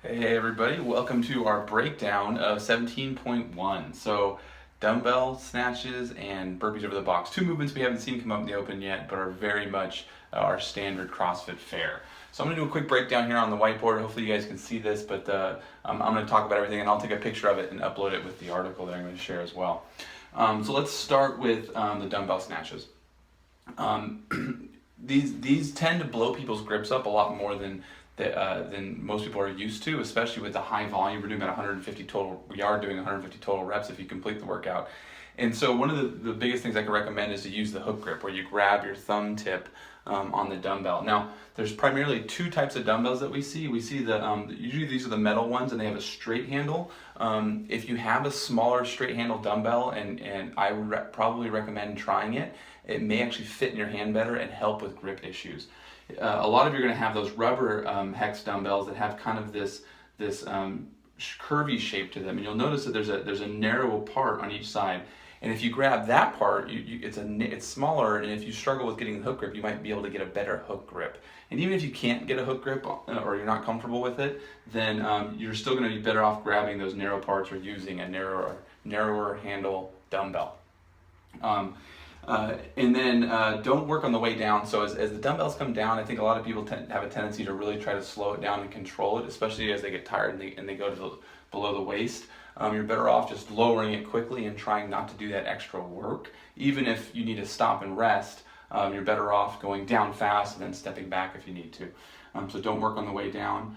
Hey everybody, welcome to our breakdown of 17.1. So dumbbell snatches and burpees over the box. Two movements we haven't seen come up in the open yet, but are very much our standard CrossFit fare. So I'm going to do a quick breakdown here on the whiteboard. Hopefully you guys can see this, but I'm going to talk about everything and I'll take a picture of it and upload it with the article that I'm going to share as well. So let's start with the dumbbell snatches. These tend to blow people's grips up a lot more than most people are used to, especially with the high volume. We're doing about 150 total. We are doing 150 total reps if you complete the workout. And so one of the biggest things I can recommend is to use the hook grip, where you grab your thumb tip on the dumbbell. Now, there's primarily two types of dumbbells that we see. We see usually these are the metal ones, and they have a straight handle. If you have a smaller straight handle dumbbell, and I would probably recommend trying it, it may actually fit in your hand better and help with grip issues. A lot of you are going to have those rubber hex dumbbells that have kind of this curvy shape to them, and you'll notice that there's a narrow part on each side. And if you grab that part, it's smaller, and if you struggle with getting the hook grip, you might be able to get a better hook grip. And even if you can't get a hook grip or you're not comfortable with it, then you're still going to be better off grabbing those narrow parts or using a narrower handle dumbbell. And then don't work on the way down. So as the dumbbells come down, I think a lot of people have a tendency to really try to slow it down and control it, especially as they get tired and they go to below the waist. You're better off just lowering it quickly and trying not to do that extra work. Even if you need to stop and rest, you're better off going down fast and then stepping back if you need to. So don't work on the way down.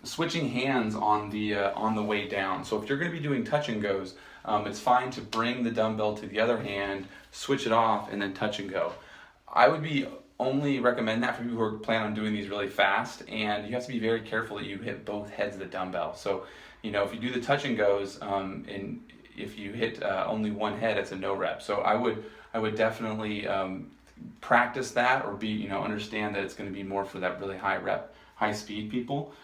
Switching hands on the way down. So if you're going to be doing touch and goes, it's fine to bring the dumbbell to the other hand, switch it off, and then touch and go. I would only recommend that for people who are planning on doing these really fast, and you have to be very careful that you hit both heads of the dumbbell. So, if you do the touch and goes, and if you hit only one head, it's a no rep. So I would definitely practice that, or understand that it's going to be more for that really high rep, high speed people.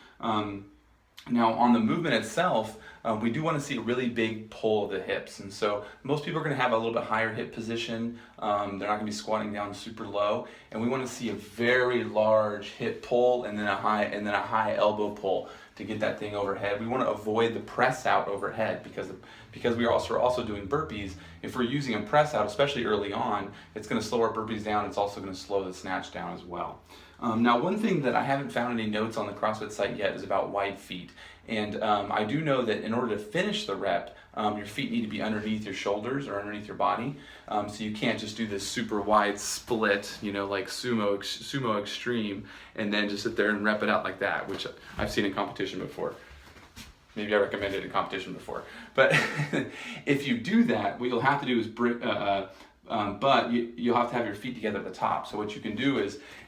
Now on the movement itself, we do want to see a really big pull of the hips, and so most people are going to have a little bit higher hip position. They're not going to be squatting down super low, and we want to see a very large hip pull and then a high elbow pull to get that thing overhead. We want to avoid the press out overhead because we are also doing burpees. If we're using a press out, especially early on, it's going to slow our burpees down. It's also going to slow the snatch down as well. Now, one thing that I haven't found any notes on the CrossFit site yet is about wide feet. And I do know that in order to finish the rep, your feet need to be underneath your shoulders or underneath your body. So you can't just do this super wide split, like sumo extreme, and then just sit there and rep it out like that, which I've seen in competition before. Maybe I recommended it in competition before. But if you do that, what you'll have to do is but you'll have to have your feet together at the top. So what you can do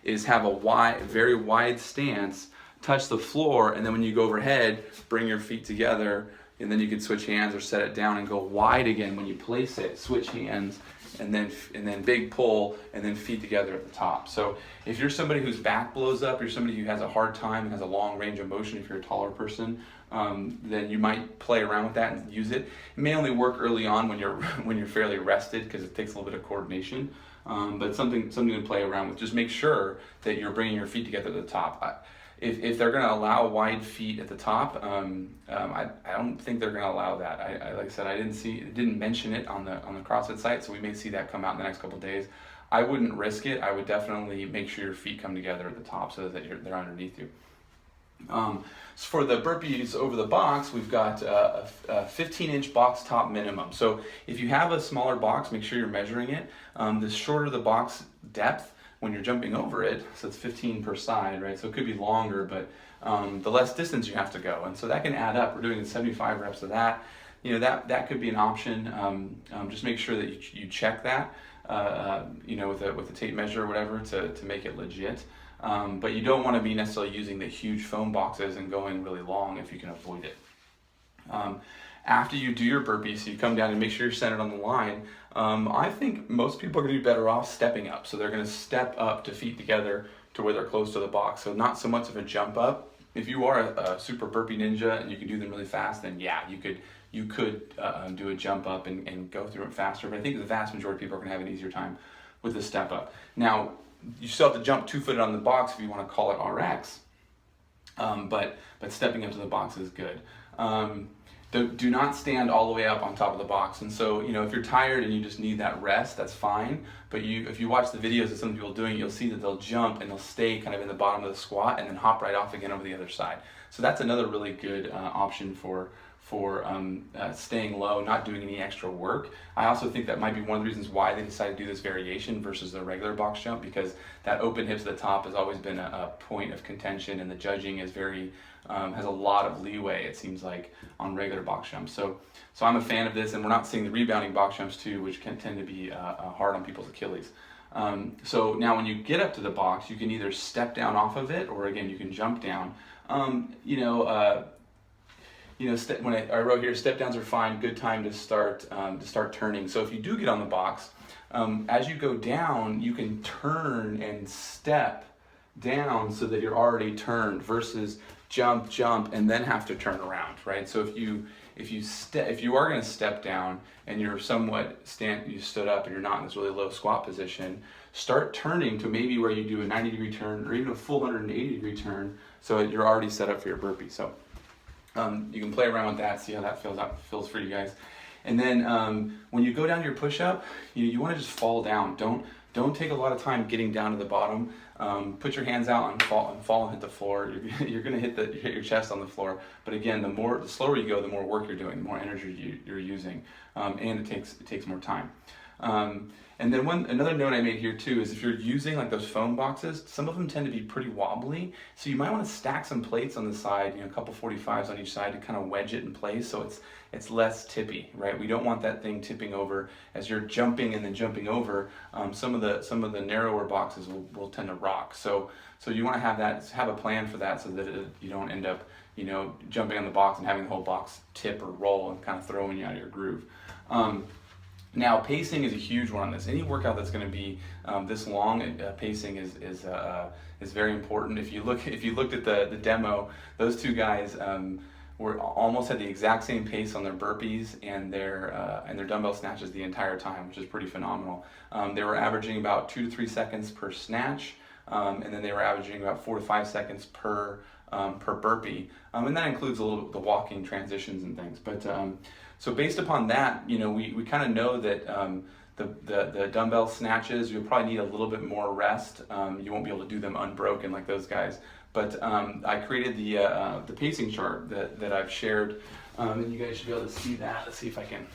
is have a very wide stance, touch the floor, and then when you go overhead, bring your feet together, and then you can switch hands or set it down and go wide again when you place it. Switch hands, and then big pull, and then feet together at the top. So if you're somebody whose back blows up, you're somebody who has a hard time and has a long range of motion, if you're a taller person, then you might play around with that and use it. It may only work early on when you're fairly rested, because it takes a little bit of coordination. But something to play around with. Just make sure that you're bringing your feet together at the top. If they're going to allow wide feet at the top, I don't think they're going to allow that. Like I said, I didn't mention it on the CrossFit site, so we may see that come out in the next couple of days. I wouldn't risk it. I would definitely make sure your feet come together at the top so that they're underneath you. So for the burpees over the box, we've got a 15-inch box top minimum. So if you have a smaller box, make sure you're measuring it. The shorter the box depth when you're jumping over it, so it's 15 per side, right? So it could be longer, but the less distance you have to go, and so that can add up. We're doing 75 reps of that. That could be an option. Just make sure that you check that, with a tape measure or whatever to make it legit. But you don't want to be necessarily using the huge foam boxes and going really long if you can avoid it. After you do your burpees, so you come down and make sure you're centered on the line. I think most people are going to be better off stepping up. So they're going to step up to feet together to where they're close to the box. So not so much of a jump up. If you are a super burpee ninja and you can do them really fast, then yeah, you could do a jump up and go through it faster. But I think the vast majority of people are going to have an easier time with the step up. Now, you still have to jump 2-footed on the box if you want to call it RX. But stepping up to the box is good. Do not stand all the way up on top of the box. And so, if you're tired and you just need that rest, that's fine. But if you watch the videos of some people doing it, you'll see that they'll jump and they'll stay kind of in the bottom of the squat and then hop right off again over the other side. So that's another really good option for staying low, not doing any extra work. I also think that might be one of the reasons why they decided to do this variation versus the regular box jump, because that open hips at the top has always been a point of contention, and the judging is has a lot of leeway, it seems like, on regular box jumps. So I'm a fan of this, and we're not seeing the rebounding box jumps too, which can tend to be hard on people's Achilles. So now when you get up to the box, you can either step down off of it, or again, you can jump down. When I wrote here, step downs are fine, good time to start turning. So if you do get on the box, as you go down, you can turn and step down so that you're already turned, versus jump, and then have to turn around, right? So if you are going to step down and you're you stood up and you're not in this really low squat position, start turning to maybe where you do a 90-degree turn or even a full 180-degree turn, so that you're already set up for your burpee. So you can play around with that, see how that feels for you guys. And then when you go down to your push-up, you want to just fall down. Don't take a lot of time getting down to the bottom. Put your hands out and fall and hit the floor. You're going to hit your chest on the floor. But again, the slower you go, the more work you're doing, the more energy you're using, and it takes more time. And then another note I made here too is if you're using like those foam boxes, some of them tend to be pretty wobbly. So you might want to stack some plates on the side, a couple 45s on each side to kind of wedge it in place so it's less tippy, right? We don't want that thing tipping over as you're jumping and then jumping over. Some of the narrower boxes will tend to rock. So you want to have a plan for that so that you don't end up jumping on the box and having the whole box tip or roll and kind of throwing you out of your groove. Now, pacing is a huge one on this. Any workout that's going to be this long, pacing is very important. If you looked at the demo, those two guys almost had the exact same pace on their burpees and their dumbbell snatches the entire time, which is pretty phenomenal. They were averaging about 2 to 3 seconds per snatch, and then they were averaging about 4 to 5 seconds per burpee, and that includes the walking transitions and things. But so based upon that, we kind of know that the dumbbell snatches, you'll probably need a little bit more rest. You won't be able to do them unbroken like those guys. But I created the pacing chart that I've shared, and you guys should be able to see that. Let's see if I can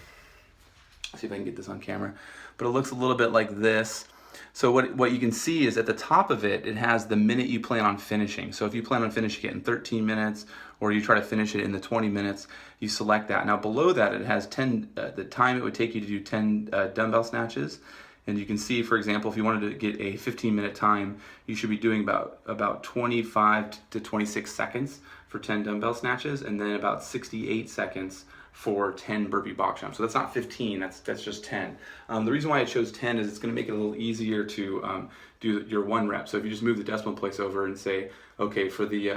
get this on camera. But it looks a little bit like this. So what you can see is at the top of it, it has the minute you plan on finishing. So if you plan on finishing it in 13 minutes, or you try to finish it in the 20 minutes, you select that. Now below that, it has the time it would take you to do 10 dumbbell snatches. And you can see, for example, if you wanted to get a 15-minute time, you should be doing about 25 to 26 seconds for 10 dumbbell snatches, and then about 68 seconds for 10 burpee box jumps. So that's not 15, that's just 10. The reason why I chose 10 is it's going to make it a little easier to do your 1 rep. So if you just move the decimal place over and say, okay, for the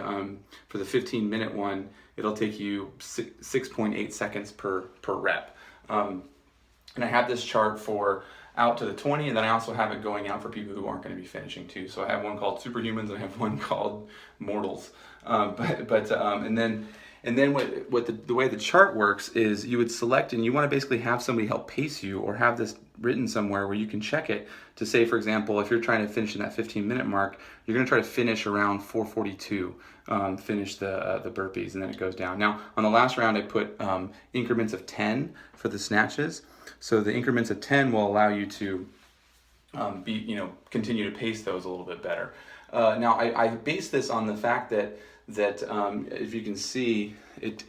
15-minute one, it'll take you 6.8 seconds per rep. And I have this chart for out to the 20, and then I also have it going out for people who aren't going to be finishing too. So I have one called Superhumans and I have one called Mortals. And then the way the chart works is you would select, and you want to basically have somebody help pace you, or have this written somewhere where you can check it to say, for example, if you're trying to finish in that 15-minute mark, you're going to try to finish around 4:42, finish the burpees, and then it goes down. Now, on the last round, I put increments of 10 for the snatches. So the increments of 10 will allow you to continue to pace those a little bit better. Now, I base this on the fact that if you can see it,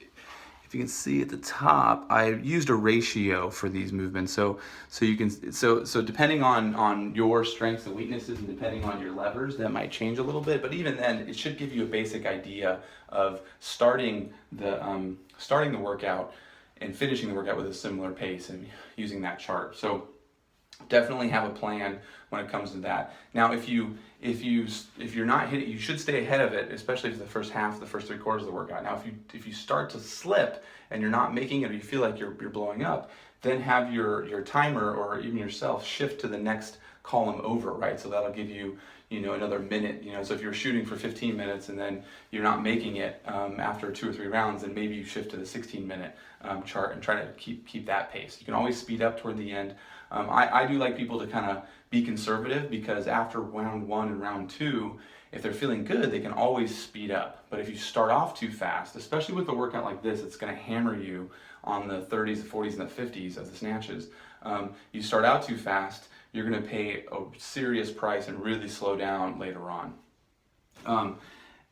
if you can see at the top, I used a ratio for these movements. So depending on your strengths and weaknesses, and depending on your levers, that might change a little bit. But even then, it should give you a basic idea of starting the workout and finishing the workout with a similar pace and using that chart. So definitely have a plan when it comes to that. Now, if you're not hitting, you should stay ahead of it, especially for the first half, the first 3/4 of the workout. Now, if you start to slip and you're not making it, or you feel like you're blowing up, then have your timer or even yourself shift to the next column over, right? So that'll give you another minute. So if you're shooting for 15 minutes and then you're not making it after 2 or 3 rounds, then maybe you shift to the 16-minute chart and try to keep that pace. You can always speed up toward the end. I do like people to kind of be conservative, because after round 1 and round 2, if they're feeling good, they can always speed up. But if you start off too fast, especially with a workout like this, it's going to hammer you on the 30s, the 40s, and the 50s of the snatches. You start out too fast, you're going to pay a serious price and really slow down later on.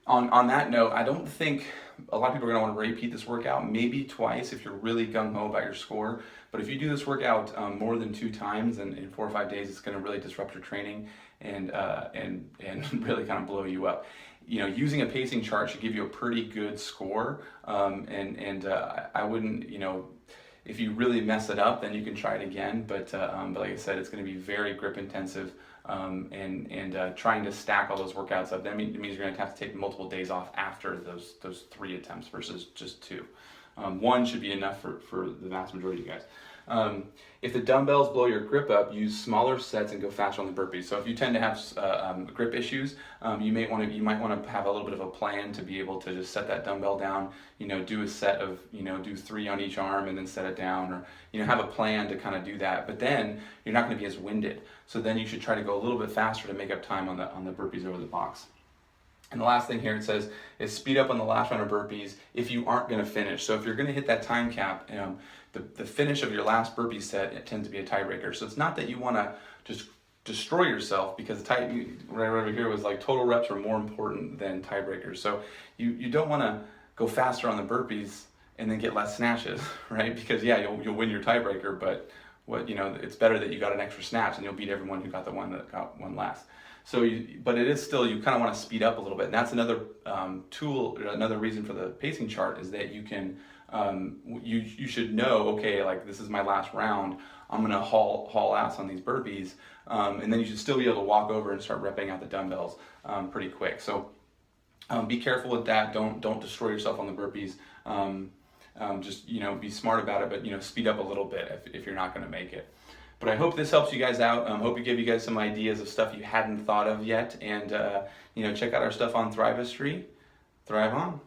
On that note, I don't think a lot of people are going to want to repeat this workout, maybe twice if you're really gung-ho about your score. But if you do this workout more than 2 times in 4 or 5 days, it's going to really disrupt your training and really kind of blow you up. Using a pacing chart should give you a pretty good score. I wouldn't, if you really mess it up, then you can try it again. But like I said, it's going to be very grip intensive. Trying to stack all those workouts up, that means you're going to have to take multiple days off after those 3 attempts versus just 2. 1 should be enough for the vast majority of you guys. If the dumbbells blow your grip up, use smaller sets and go faster on the burpees. So if you tend to have grip issues, you might want to have a little bit of a plan to be able to just set that dumbbell down. Do a set of do 3 on each arm and then set it down, or have a plan to kind of do that. But then you're not going to be as winded. So then you should try to go a little bit faster to make up time on the burpees over the box. And the last thing here it says is speed up on the last round of burpees if you aren't going to finish. So if you're going to hit that time cap, the finish of your last burpee set, it tends to be a tiebreaker. So it's not that you want to just destroy yourself, because right over here was like total reps are more important than tiebreakers. So you don't want to go faster on the burpees and then get less snatches, right? Because you'll win your tiebreaker, but it's better that you got an extra snatch and you'll beat everyone who got the one that got one last. So, but it is still, you kind of want to speed up a little bit, and that's another tool, another reason for the pacing chart, is that you can, you should know, okay, like this is my last round, I'm going to haul ass on these burpees, and then you should still be able to walk over and start repping out the dumbbells pretty quick. So be careful with that. Don't destroy yourself on the burpees. Just be smart about it, but speed up a little bit if you're not going to make it. But I hope this helps you guys out. Hope it gave you guys some ideas of stuff you hadn't thought of yet. And check out our stuff on Thrivestry. Thrive on.